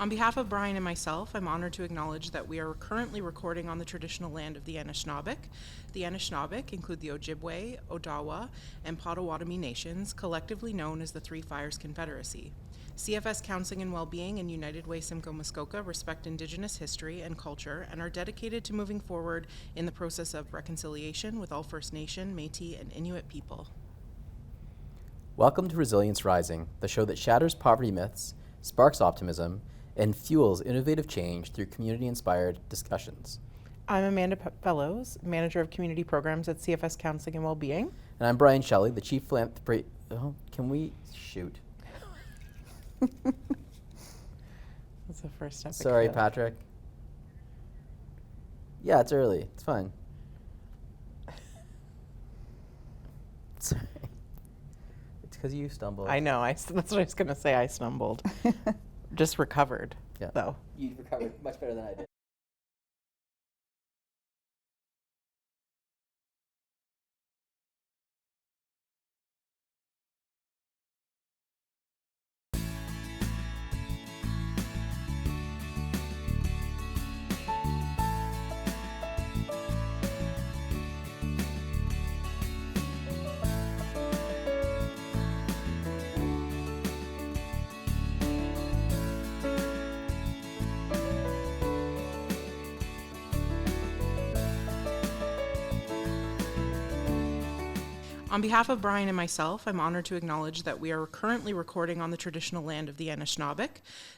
On behalf of Brian and myself, I'm honored to acknowledge that we are currently recording on the traditional land of the Anishinaabe. The Anishinaabe include the Ojibwe, Odawa, and Potawatomi nations, collectively known as the Three Fires Confederacy. CFS Counseling and Wellbeing and United Way Simcoe Muskoka respect Indigenous history and culture and are dedicated to moving forward in the process of reconciliation with all First Nation, Métis, and Inuit people. Welcome to Resilience Rising, the show that shatters poverty myths, sparks optimism, and fuels innovative change through community-inspired discussions. I'm Amanda Fellows, Manager of Community Programs at CFS Counseling and Wellbeing. And I'm Brian Shelley, the Chief Philanthropy... Oh, can we shoot? That's the first step. Sorry, Patrick. Yeah, it's early. It's fine. Sorry. It's because you stumbled. I know. That's what I was going to say. I stumbled. Just recovered, though. You recovered much better than I did. On behalf of Brian and myself, I'm honored to acknowledge that we are currently recording on the traditional land of the Anishinaabe.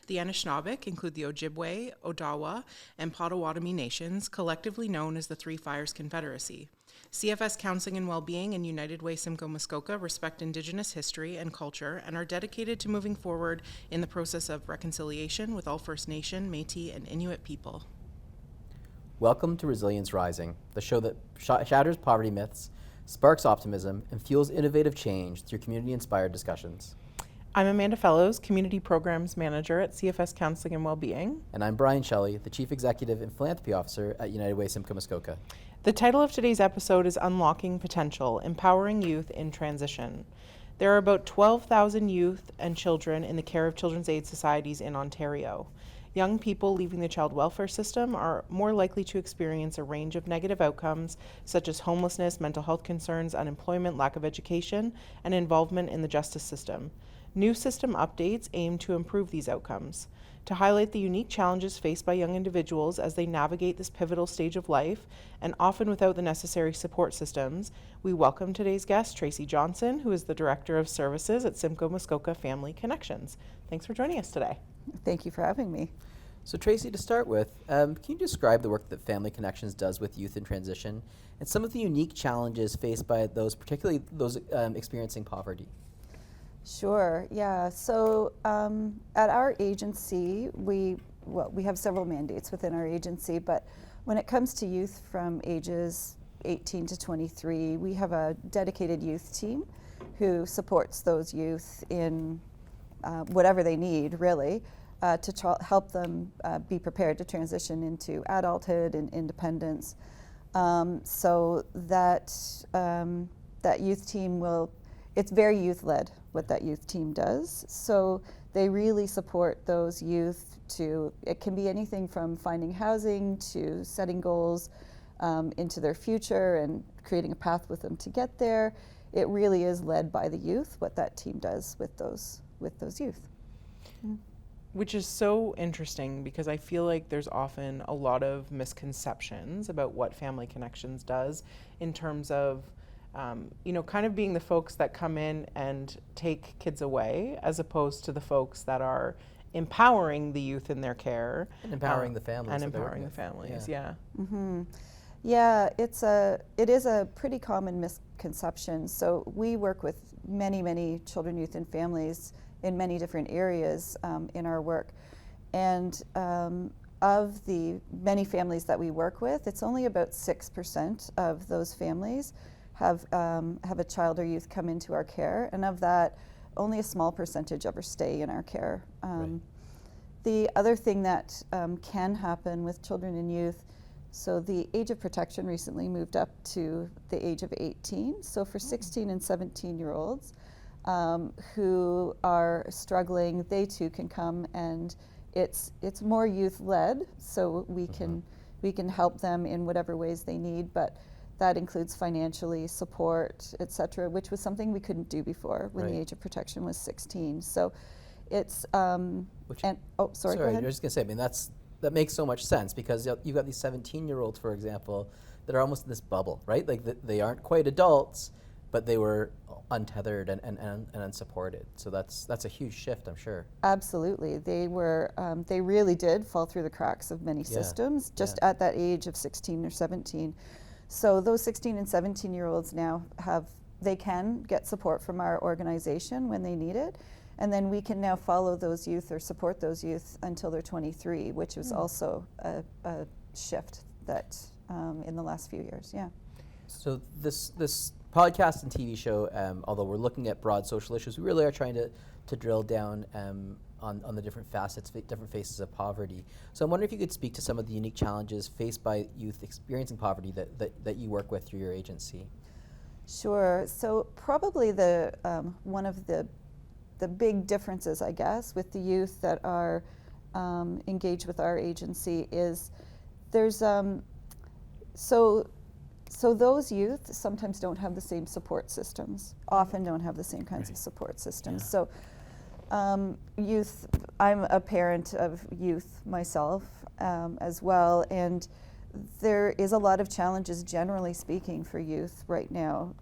The Anishinaabe include the Ojibwe, Odawa, and Potawatomi nations, collectively known as the Three Fires Confederacy. CFS Counseling and Wellbeing and United Way Simcoe Muskoka respect Indigenous history and culture and are dedicated to moving forward in the process of reconciliation with all First Nation, Métis, and Inuit people. Welcome to Resilience Rising, the show that shatters poverty myths, sparks optimism, and fuels innovative change through community-inspired discussions. I'm Amanda Fellows, Community Programs Manager at CFS Counseling and Wellbeing. And I'm Brian Shelley, the Chief Executive and Philanthropy Officer at United Way Simcoe Muskoka. The title of today's episode is Unlocking Potential, Empowering Youth in Transition. There are about 12,000 youth and children in the care of children's aid societies in Ontario. Young people leaving the child welfare system are more likely to experience a range of negative outcomes, such as homelessness, mental health concerns, unemployment, lack of education, and involvement in the justice system. New system updates aim to improve these outcomes. To highlight the unique challenges faced by young individuals as they navigate this pivotal stage of life, and often without the necessary support systems, we welcome today's guest, Tracy Johnson, who is the Director of Services at Simcoe Muskoka Family Connections. Thanks for joining us today. Thank you for having me. So Tracy, to start with, can you describe the work that Family Connections does with youth in transition and some of the unique challenges faced by those, particularly those experiencing poverty? Sure, yeah. So at our agency, we have several mandates within our agency, but when it comes to youth from ages 18 to 23, we have a dedicated youth team who supports those youth in whatever they need, really, to help them be prepared to transition into adulthood and independence. So that youth team it's very youth-led, what that youth team does. So they really support those youth it can be anything from finding housing to setting goals into their future and creating a path with them to get there. It really is led by the youth, what that team does with those youth. Which is so interesting because I feel like there's often a lot of misconceptions about what Family Connections does in terms of, kind of being the folks that come in and take kids away as opposed to the folks that are empowering the youth in their care. And empowering the families. And empowering the families, yeah. Mm-hmm. Yeah, it is a pretty common misconception. So we work with many, many children, youth, and families in many different areas in our work. And of the many families that we work with, it's only about 6% of those families have a child or youth come into our care, and of that, only a small percentage ever stay in our care. Right. The other thing that can happen with children and youth, so the age of protection recently moved up to the age of 18. So for 16 and 17-year-olds who are struggling, they too can come and it's more youth led, so we can help them in whatever ways they need, but that includes financially support, et cetera, which was something we couldn't do before when the age of protection was 16. So it's sorry, go ahead. I was just gonna say, I mean, that makes so much sense, because you've got these 17-year-olds, for example, that are almost in this bubble, right? Like they aren't quite adults, but they were untethered and unsupported. So that's a huge shift, I'm sure. Absolutely, they were. They really did fall through the cracks of many systems just at that age of 16 or 17. So those 16 and 17-year-olds now they can get support from our organization when they need it. And then we can now follow those youth or support those youth until they're 23, which was also a shift that in the last few years, So this podcast and TV show, although we're looking at broad social issues, we really are trying to drill down on the different facets, different faces of poverty. So I'm wondering if you could speak to some of the unique challenges faced by youth experiencing poverty that you work with through your agency. Sure. So probably the one of the big differences, I guess, with the youth that are engaged with our agency is there's so those youth sometimes don't have the same support systems, often don't have the same kinds of support systems. So youth, I'm a parent of youth myself as well, and there is a lot of challenges, generally speaking, for youth right now.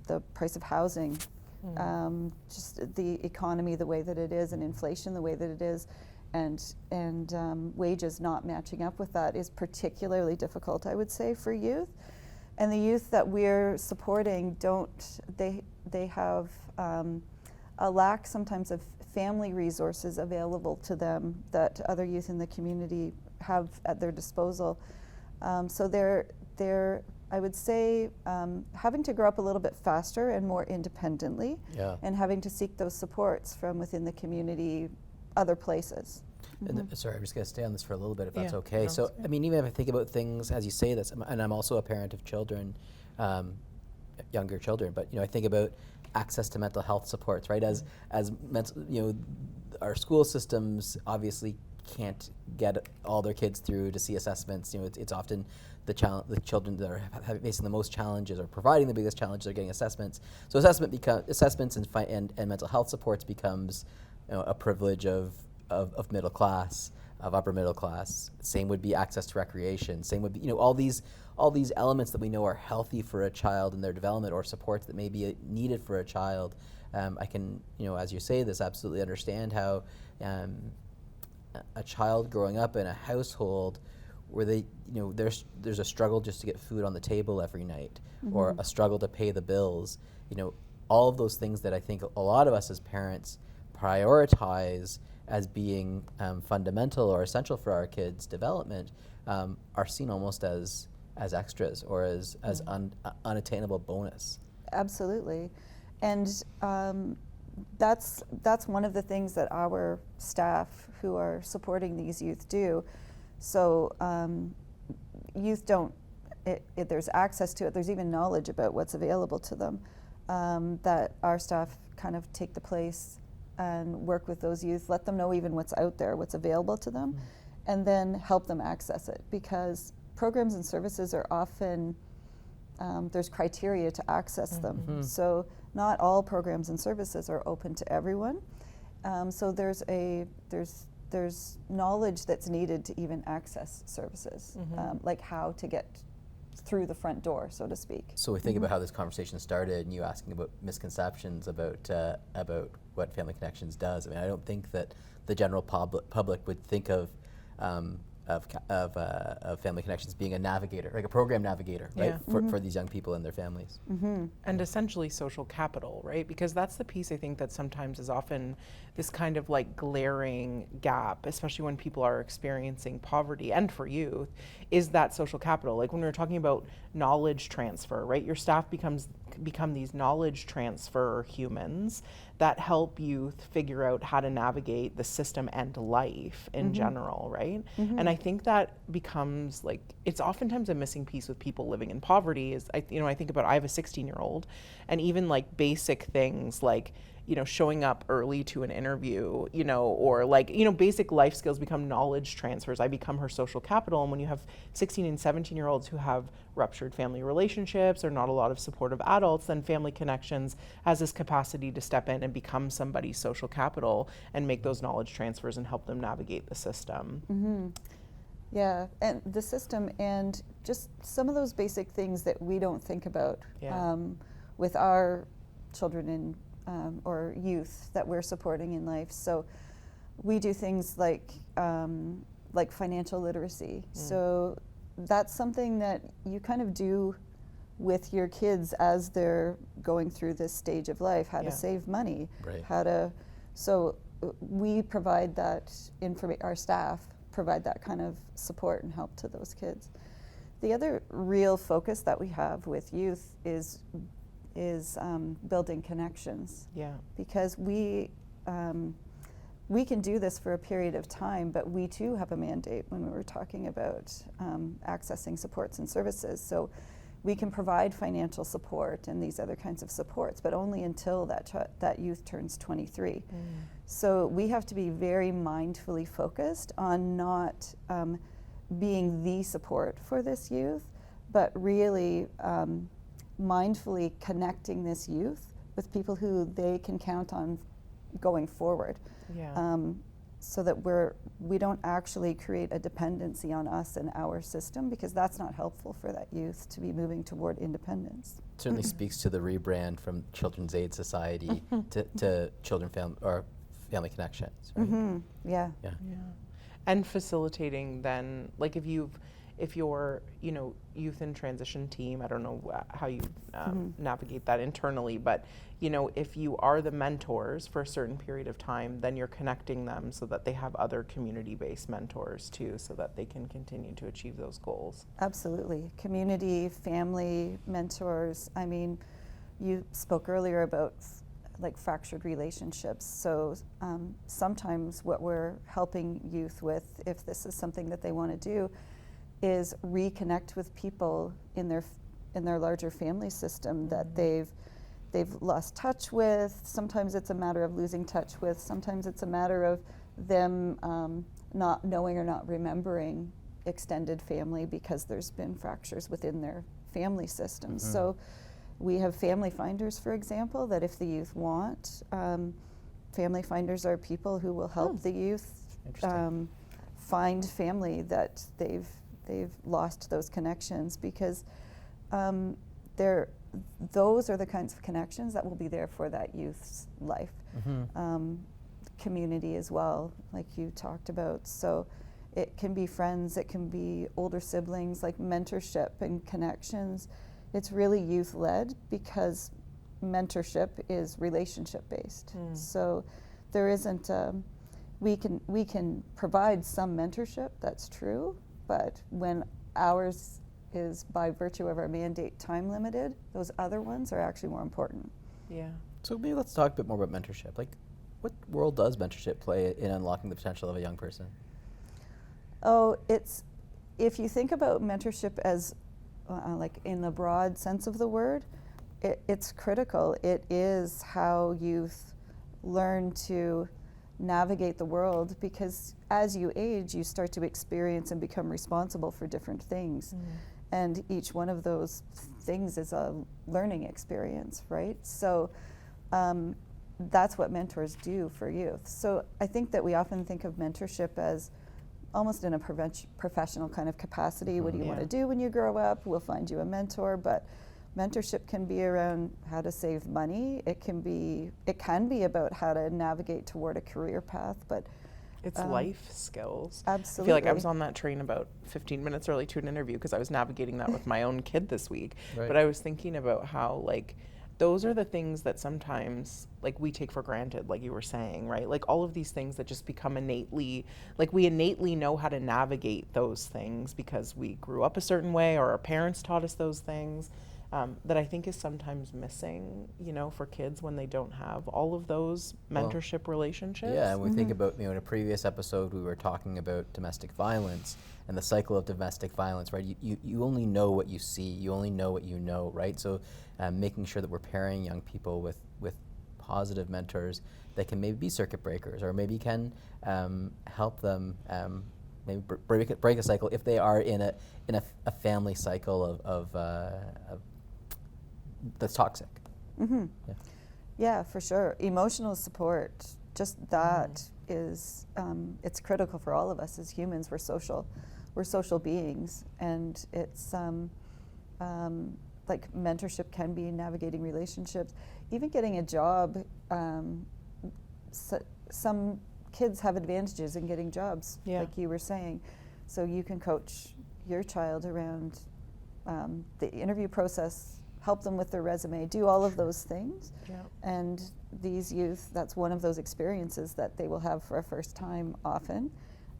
The price of housing, just the economy the way that it is, and inflation the way that it is, and wages not matching up with that is particularly difficult, I would say, for youth. And the youth that we're supporting they have a lack sometimes of family resources available to them that other youth in the community have at their disposal. So they're I would say having to grow up a little bit faster and more independently, and having to seek those supports from within the community, other places. And sorry, I'm just going to stay on this for a little bit, if that's okay. No, So, I mean, even if I think about things as you say this, and I'm also a parent of children, younger children, but I think about access to mental health supports, right? As mental, our school systems obviously can't get all their kids through to see assessments. It's often the children that are facing the most challenges or providing the biggest challenges are getting assessments. So assessments and mental health supports becomes a privilege of middle class, of upper middle class. Same would be access to recreation. Same would be all these elements that we know are healthy for a child in their development, or supports that may be needed for a child. I can as you say this, absolutely understand how a child growing up in a household where there's a struggle just to get food on the table every night, or a struggle to pay the bills. All of those things that I think a lot of us as parents prioritize as being fundamental or essential for our kids' development are seen almost as extras, or as unattainable bonus. Absolutely, and that's one of the things that our staff who are supporting these youth do. So youth don't, there's access to it, there's even knowledge about what's available to them, that our staff kind of take the place and work with those youth, let them know even what's out there, what's available to them, and then help them access it, because programs and services are often, there's criteria to access them. So not all programs and services are open to everyone. So there's knowledge that's needed to even access services, like how to get through the front door, so to speak. So we think about how this conversation started, and you asking about misconceptions about what Family Connections does. I mean, I don't think that the general public would think of Family Connections being a navigator, like a program navigator, right, for these young people and their families. And essentially social capital, right? Because that's the piece I think that sometimes is often this kind of like glaring gap, especially when people are experiencing poverty, and for youth, is that social capital. Like when we were talking about knowledge transfer, right? Your staff become these knowledge transfer humans that help youth figure out how to navigate the system and life in general, right? And I think that becomes like, it's oftentimes a missing piece with people living in poverty is, I think about, I have a 16-year-old, and even like basic things like showing up early to an interview, or like, basic life skills become knowledge transfers. I become her social capital. And when you have 16 and 17-year-olds who have ruptured family relationships or not a lot of supportive adults, then Family Connections has this capacity to step in and become somebody's social capital and make those knowledge transfers and help them navigate the system. Yeah, and the system, and just some of those basic things that we don't think about with our children and or youth that we're supporting in life. So we do things like financial literacy. So that's something that you kind of do with your kids as they're going through this stage of life, how to save money, Right. So we provide that our staff provide that kind of support and help to those kids. The other real focus that we have with youth is building connections. Yeah. Because we can do this for a period of time, but we too have a mandate when we were talking about accessing supports and services. So we can provide financial support and these other kinds of supports, but only until that youth turns 23. So we have to be very mindfully focused on not being the support for this youth, but really mindfully connecting this youth with people who they can count on going forward. So that we don't actually create a dependency on us and our system, because that's not helpful for that youth to be moving toward independence. Certainly speaks to the rebrand from Children's Aid Society to Family Connections, right? Yeah. And facilitating then, like if your youth in transition team, I don't know how you navigate that internally, but if you are the mentors for a certain period of time, then you're connecting them so that they have other community-based mentors too, so that they can continue to achieve those goals. Absolutely. Community, family, mentors. I mean, you spoke earlier about like fractured relationships. So sometimes what we're helping youth with, if this is something that they want to do, is reconnect with people in their larger family system that they've lost touch with. Sometimes it's a matter of losing touch with. Sometimes it's a matter of them not knowing or not remembering extended family because there's been fractures within their family systems. So we have family finders, for example, that if the youth want, family finders are people who will help the youth find family that they've lost those connections, because those are the kinds of connections that will be there for that youth's life. Community as well, like you talked about. So it can be friends, it can be older siblings, like mentorship and connections. It's really youth-led because mentorship is relationship-based. So there isn't, we can provide some mentorship, that's true, but when ours is by virtue of our mandate time limited, those other ones are actually more important. Yeah. So maybe let's talk a bit more about mentorship. Like, what role does mentorship play in unlocking the potential of a young person? Oh, if you think about mentorship as like in the broad sense of the word, it's critical. It is how youth learn to navigate the world, because as you age, you start to experience and become responsible for different things. And each one of those things is a learning experience, right? So that's what mentors do for youth. So I think that we often think of mentorship as almost in a professional kind of capacity. What do you want to do when you grow up? We'll find you a mentor. But mentorship can be around how to save money. It can be about how to navigate toward a career path. But it's life skills. Absolutely. I feel like I was on that train about 15 minutes early to an interview because I was navigating that with my own kid this week. Right. But I was thinking about how, like, those are the things that sometimes, like, we take for granted, like you were saying, right? Like, all of these things that just become innately, like, we innately know how to navigate those things because we grew up a certain way or our parents taught us those things. That I think is sometimes missing, for kids when they don't have all of those mentorship relationships. Yeah, and we think about, in a previous episode we were talking about domestic violence and the cycle of domestic violence, right? You only know what you see, you only know what you know, right? So making sure that we're pairing young people with positive mentors that can maybe be circuit breakers, or maybe can help them maybe break a cycle if they are in a family cycle of that's toxic. Mm-hmm. Yeah. Yeah, for sure. Emotional support, just that is, it's critical for all of us as humans. We're social beings, and it's like mentorship can be navigating relationships, even getting a job. Some kids have advantages in getting jobs, like you were saying, so you can coach your child around the interview process, help them with their resume, do all of those things. And these youth, that's one of those experiences that they will have for a first time often,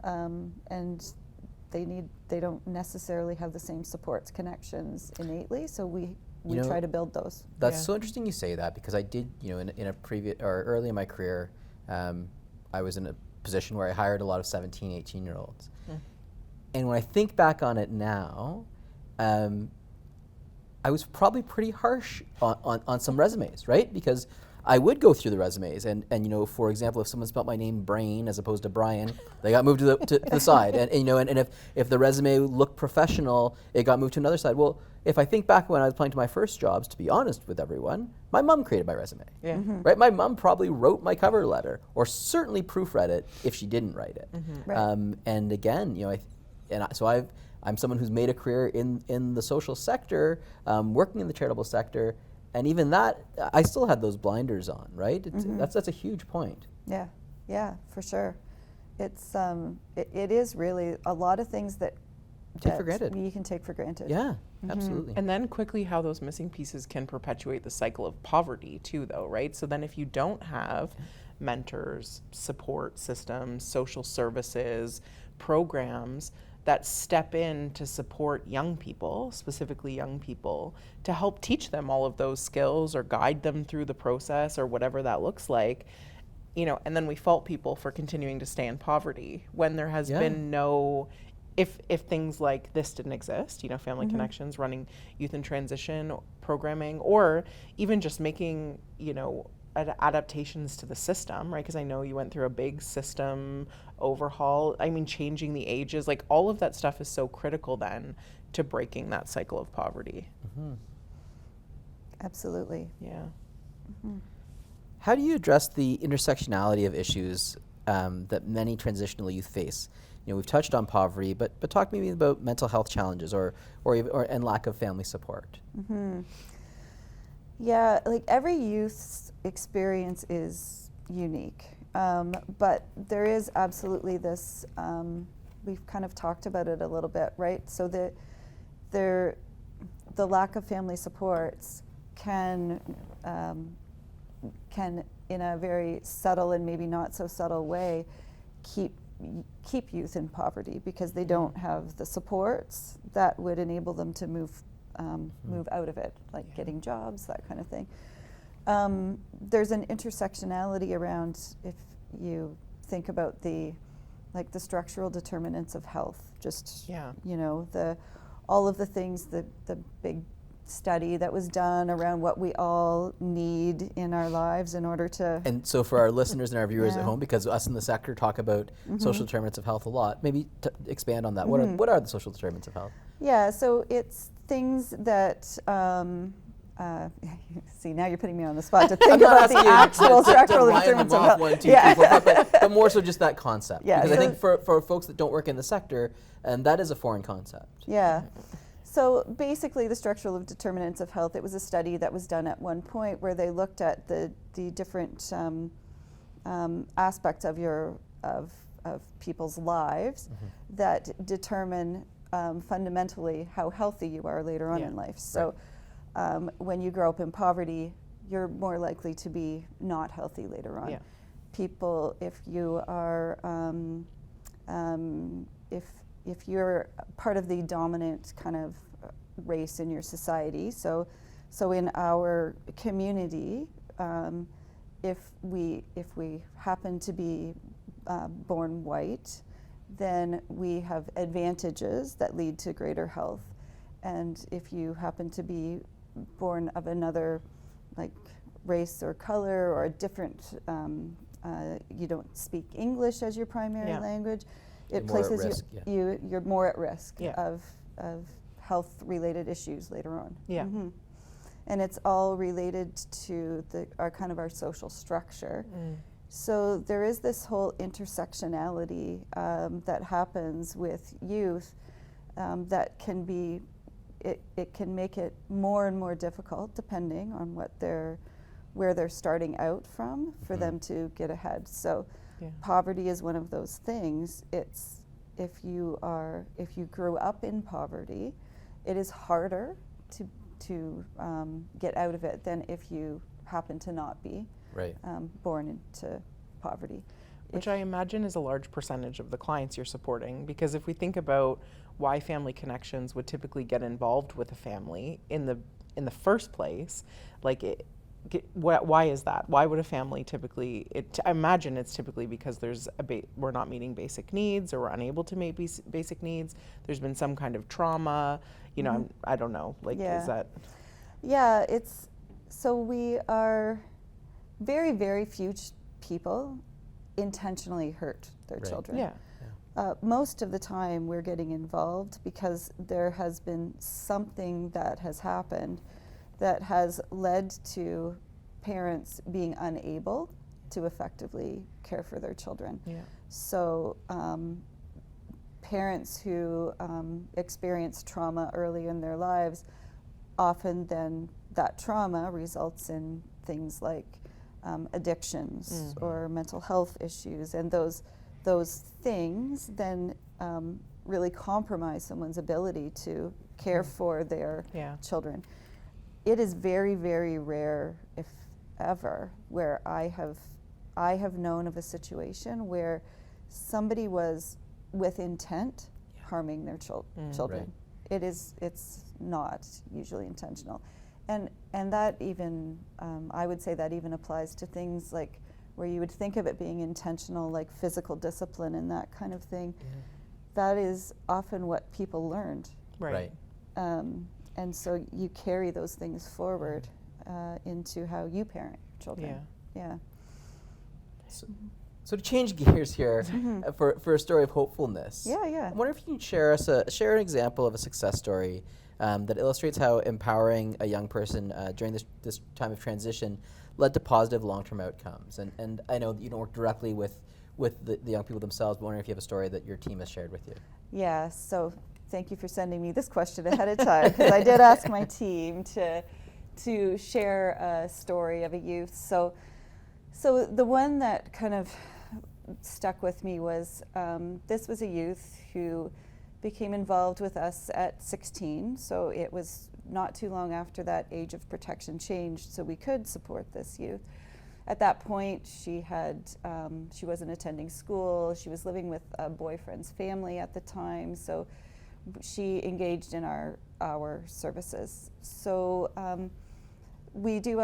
and they don't necessarily have the same supports, connections innately, so we try to build those. That's so interesting you say that, because I did, in a previous, or early in my career, I was in a position where I hired a lot of 17, 18-year-olds. And when I think back on it now, I was probably pretty harsh on some resumes, right? Because I would go through the resumes, and for example, if someone spelled my name Brain as opposed to Brian, they got moved to the side. And if the resume looked professional, it got moved to another side. Well, if I think back when I was applying to my first jobs, to be honest with everyone, my mom created my resume. Right? My mom probably wrote my cover letter, or certainly proofread it if she didn't write it. Right. And again, I'm someone who's made a career in the social sector, working in the charitable sector, and even that, I still had those blinders on, right? That's a huge point. Yeah, for sure. It's it is really a lot of things that take for granted. You can take for granted. Yeah, absolutely. And then quickly how those missing pieces can perpetuate the cycle of poverty too, though, right? So then if you don't have mentors, support systems, social services, programs that step in to support young people, specifically young people, to help teach them all of those skills or guide them through the process or whatever that looks like, and then we fault people for continuing to stay in poverty when there has been no, if things like this didn't exist, Family Connections, running youth in transition programming, or even just making, adaptations to the system, right? Because I know you went through a big system overhaul. I mean, changing the ages, like all of that stuff is so critical then to breaking that cycle of poverty. Absolutely. Yeah. How do you address the intersectionality of issues that many transitional youth face? We've touched on poverty, but talk maybe about mental health challenges or and lack of family support. Yeah, like every youth's experience is unique, but there is absolutely this, we've kind of talked about it a little bit, right? So the lack of family supports can in a very subtle and maybe not so subtle way keep youth in poverty, because they don't have the supports that would enable them to move out of it, like getting jobs, that kind of thing. There's an intersectionality around, if you think about the structural determinants of health, just all of the things, the big study that was done around what we all need in our lives in order to. And so for our listeners and our viewers at home, because us in the sector talk about social determinants of health a lot, maybe expand on that. What are the social determinants of health? Yeah, so it's things that, see, now you're putting me on the spot to think about the actual structural determinants of health. 1, 2, 3, 4, but more so just that concept. Yeah, because I think for folks that don't work in the sector, that is a foreign concept. Yeah. So basically the structural determinants of health, it was a study that was done at one point where they looked at the different aspects of people's lives that determine fundamentally how healthy you are later on in life. So when you grow up in poverty, you're more likely to be not healthy later on. People, if you are, if you're part of the dominant kind of race in your society, so in our community, if we happen to be born white, then we have advantages that lead to greater health. And if you happen to be born of another race or color or a different, you don't speak English as your primary Yeah. language, You're it more at places risk, yeah. you're more at risk Yeah. of health-related issues later on. Yeah. And it's all related to our social structure. So there is this whole intersectionality that happens with youth that can be, it can make it more and more difficult depending on where they're starting out from for them to get ahead. So Yeah. poverty is one of those things. It's if you grew up in poverty, it is harder to get out of it than if you happen to not be Right. born into poverty. Which I imagine is a large percentage of the clients you're supporting, because if we think about why Family Connections would typically get involved with a family in the first place, like why is that? Why would a family typically? I imagine it's typically because we're not meeting basic needs, or we're unable to meet basic needs. There's been some kind of trauma. You know, I don't know. Like, Yeah. is that? Yeah, so we are very, very few people intentionally hurt their Right. children. Yeah. Most of the time we're getting involved because there has been something that has happened that has led to parents being unable to effectively care for their children. Yeah. So parents who experience trauma early in their lives, often then that trauma results in things like addictions or mental health issues, and those things then really compromise someone's ability to care for their children. It is very, very rare, if ever, where I have known of a situation where somebody was with intent harming their children. Right. It's not usually intentional. And that even, I would say that even applies to things like where you would think of it being intentional, like physical discipline and that kind of thing. That is often what people learned. Right. And so you carry those things forward into how you parent children. Yeah. So to change gears here, for a story of hopefulness. Yeah. I wonder if you can share an example of a success story that illustrates how empowering a young person during this time of transition led to positive long-term outcomes. And I know that you don't work directly with the young people themselves, but wondering if you have a story that your team has shared with you. Yeah, so thank you for sending me this question ahead of time, because I did ask my team to share a story of a youth. So the one that kind of stuck with me was this was a youth who became involved with us at 16, so it was not too long after that age of protection changed, so we could support this youth. At that point, she wasn't attending school. She was living with a boyfriend's family at the time, so she engaged in our services. So we do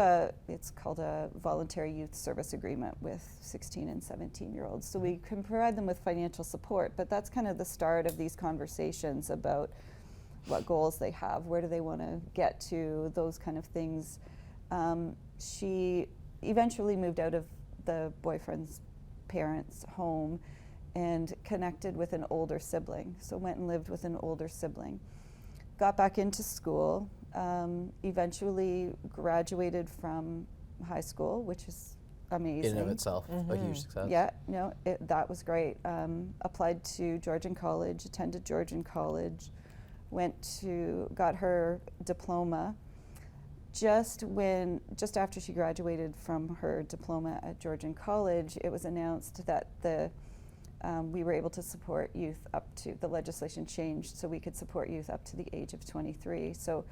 it's called a voluntary youth service agreement with 16 and 17-year-olds. So we can provide them with financial support, but that's kind of the start of these conversations about what goals they have, where do they want to get to, those kind of things. She eventually moved out of the boyfriend's parents' home and connected with an older sibling. So went and lived with an older sibling. Got back into school, eventually graduated from high school, which is amazing. In and of itself, a huge success. Yeah, no, that was great. Applied to Georgian College, attended Georgian College, got her diploma. Just after she graduated from her diploma at Georgian College, it was announced that we were able to support youth the legislation changed so we could support youth up to the age of 23. So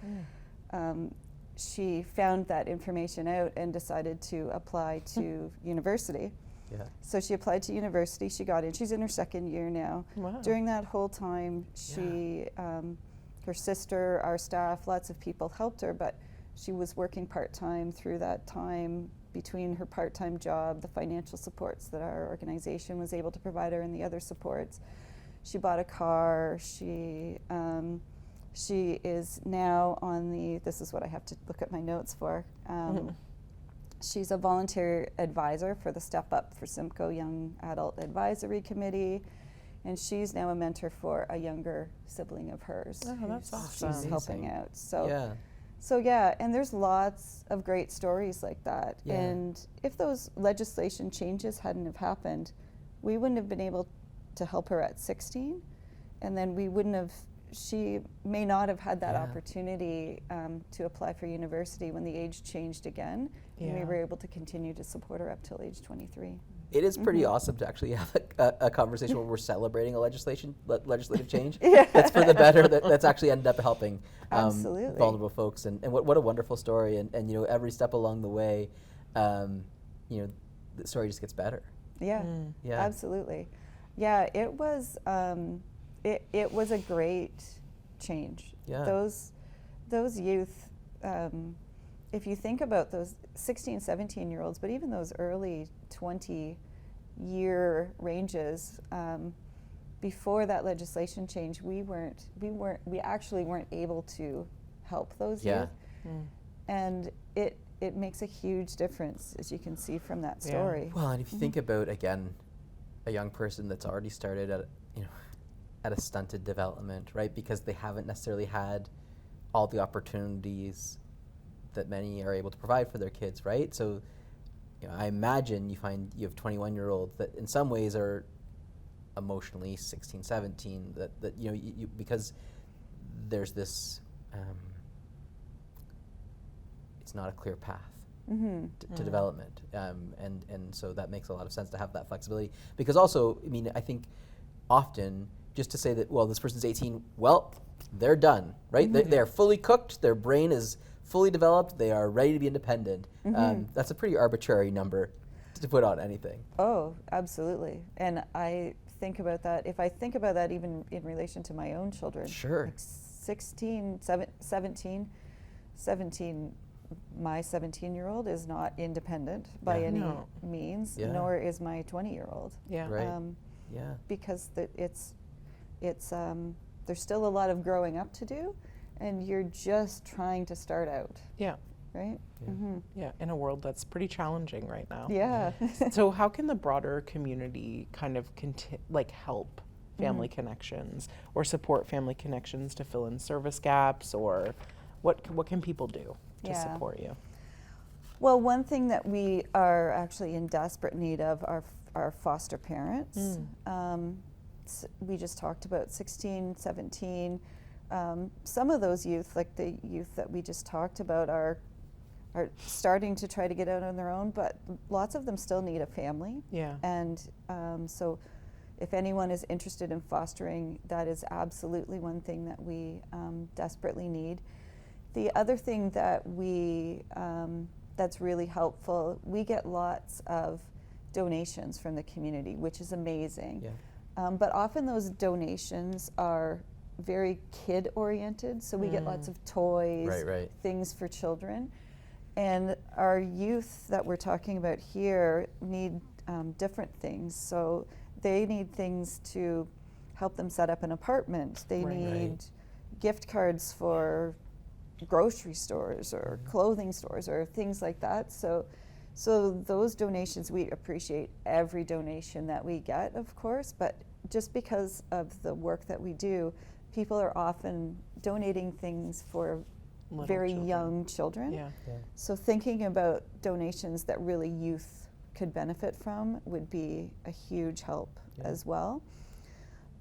she found that information out and decided to apply to university. Yeah. So she applied to university, she got in, she's in her second year now. Wow. During that whole time, her sister, our staff, lots of people helped her, but she was working part-time through that time between her part-time job, the financial supports that our organization was able to provide her, and the other supports. She bought a car. She is now on this is what I have to look at my notes for, She's a volunteer advisor for the Step Up for Simcoe Young Adult Advisory Committee, and she's now a mentor for a younger sibling of hers. Oh, that's who's- awesome. She's helping Amazing. out. So, Yeah. so yeah, and there's lots of great stories like that. Yeah. And if those legislation changes hadn't have happened, we wouldn't have been able to help her at 16, and then we wouldn't have. She may not have had that Yeah. opportunity to apply for university when the age changed again, and we Yeah. were able to continue to support her up till age 23. It is pretty awesome to actually have a conversation where we're celebrating a legislative change. Yeah. That's for the better. That's actually ended up helping Absolutely. vulnerable folks. And what a wonderful story. And you know, every step along the way, you know, the story just gets better. Yeah, Yeah. absolutely. Yeah, it was it was a great change. Yeah. Those youth, if you think about those 16, 17-year-olds, but even those early 20-year ranges, before that legislation change, we actually weren't able to help those Yeah. youth, and it makes a huge difference, as you can see from that Yeah. story. Well, and if you think about, again, a young person that's already started at, you know, at a stunted development, right? Because they haven't necessarily had all the opportunities that many are able to provide for their kids, right? So, you know, I imagine you have 21-year-olds that in some ways are emotionally 16, 17, that you know, you because there's this, it's not a clear path to development, and so that makes a lot of sense to have that flexibility. Because also, I mean, I think often just to say that, well, this person's 18, well, they're done, right? They're fully cooked, their brain is fully developed, they are ready to be independent. That's a pretty arbitrary number to put on anything. Oh, absolutely. And I think about that, if I think about that even in relation to my own children. Sure. Like 17, my 17-year-old is not independent by Yeah. any No. means, Yeah. nor is my 20-year-old. Yeah. Right. Yeah. Because it's there's still a lot of growing up to do, and you're just trying to start out, Yeah. right? Yeah. Yeah. In a world that's pretty challenging right now. Yeah. So how can the broader community kind of help family connections or support family connections to fill in service gaps, or what can people do to Yeah. support you? Well, one thing that we are actually in desperate need of are foster parents. We just talked about 16, 17. Some of those youth, like the youth that we just talked about, are starting to try to get out on their own, but lots of them still need a family. Yeah. And so if anyone is interested in fostering, that is absolutely one thing that we desperately need. The other thing that that's really helpful, we get lots of donations from the community, which is amazing. Yeah. But often those donations are very kid-oriented, so we get lots of toys, Right. things for children. And our youth that we're talking about here need different things. So they need things to help them set up an apartment. They Right. need Right. gift cards for grocery stores or clothing stores or things like that. So those donations, we appreciate every donation that we get, of course, but just because of the work that we do, people are often donating things for Little very children. young children. Yeah. Yeah. So thinking about donations that really youth could benefit from would be a huge help Yeah. as well.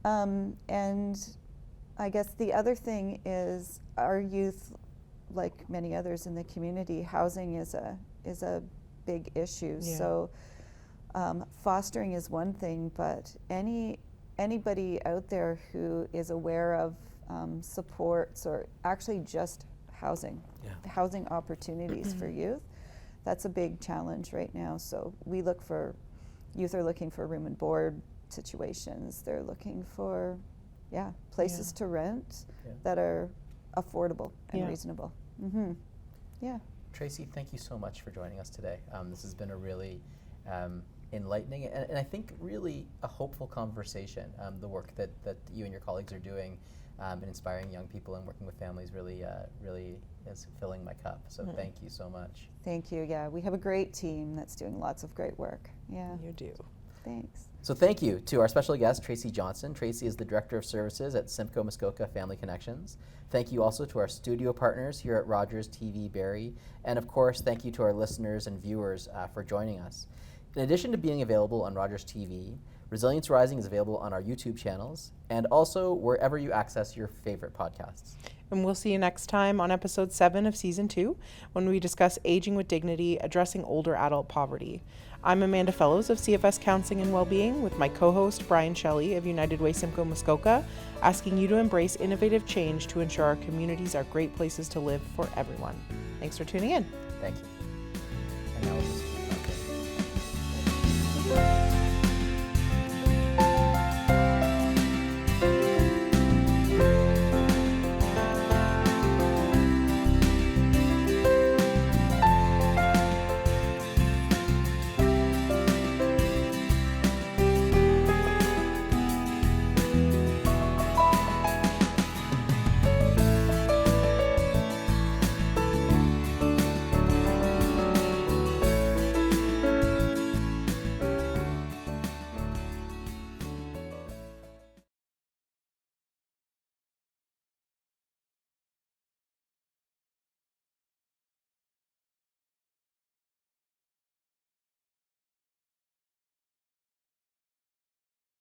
And I guess the other thing is our youth, like many others in the community, housing is a big issue. Yeah. So fostering is one thing, but anybody out there who is aware of supports or actually just housing opportunities for youth, that's a big challenge right now. So youth are looking for room and board situations. They're looking for places to rent that are affordable and Yeah. reasonable. Yeah. Tracy, thank you so much for joining us today. This has been a really enlightening, and I think really a hopeful conversation. The work that you and your colleagues are doing in inspiring young people and working with families really is filling my cup. So thank you so much. Thank you. Yeah, we have a great team that's doing lots of great work. Yeah. You do. Thanks. So thank you to our special guest, Tracy Johnson. Tracy is the Director of Services at Simcoe Muskoka Family Connections. Thank you also to our studio partners here at Rogers TV Barrie. And of course, thank you to our listeners and viewers for joining us. In addition to being available on Rogers TV, Resilience Rising is available on our YouTube channels and also wherever you access your favorite podcasts. And we'll see you next time on episode 7 of season 2 when we discuss aging with dignity, addressing older adult poverty. I'm Amanda Fellows of CFS Counseling and Wellbeing with my co-host Brian Shelley of United Way Simcoe Muskoka, asking you to embrace innovative change to ensure our communities are great places to live for everyone. Thanks for tuning in. Thank you.